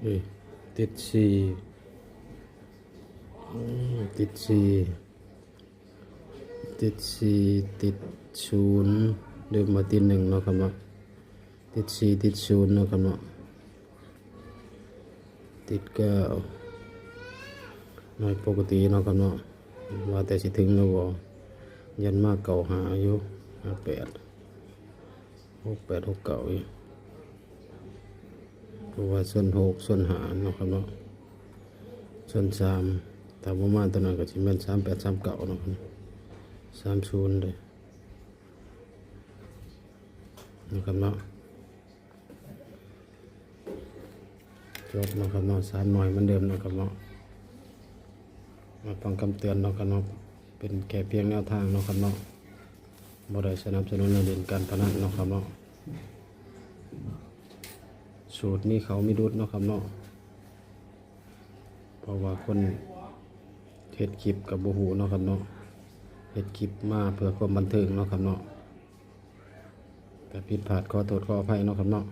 เอ้ยติดสี่ติดสี่ติดสี่ติดศูนย์เดิมมาติดหนึ่งเนาะครับเนาะติดสี่ติดศูนย์เนาะครับเนาะติดเก้าน้อยปกติเนาะครับเนาะว่าแต่สิถึงแล้วบ่ยันมากเก่าหาอยู่58 68 69อยู่เพราะว่าส่วน6ส่วนหาเนาะครับเนาะส่วน3ถ้าบ่มาตัวนั้นก็สิแม่น38 39เนาะครับ30เลยนะครับเนาะจบนะครับเนาะ3หน่อยเหมือนเดิมนะครับเนาะมาฟังคำเตือนเนาะครับเนาะเป็นแค่เพียงแนวทางเนาะครับเนาะบ่ได้สนับสนุนเล่นการพนันเนาะครับเนาะสูตรนี้เขามีดุดเนาะครับเนาะเพราะว่าคนเฮ็ดคลิปกับบ่ฮู้เนาะครับเนาะเฮ็ดคลิปมาเพื่อความบันเทิงเนาะครับเนาะแต่ผิดพลาดขอโทษขออภัยเนาะครับเนาะ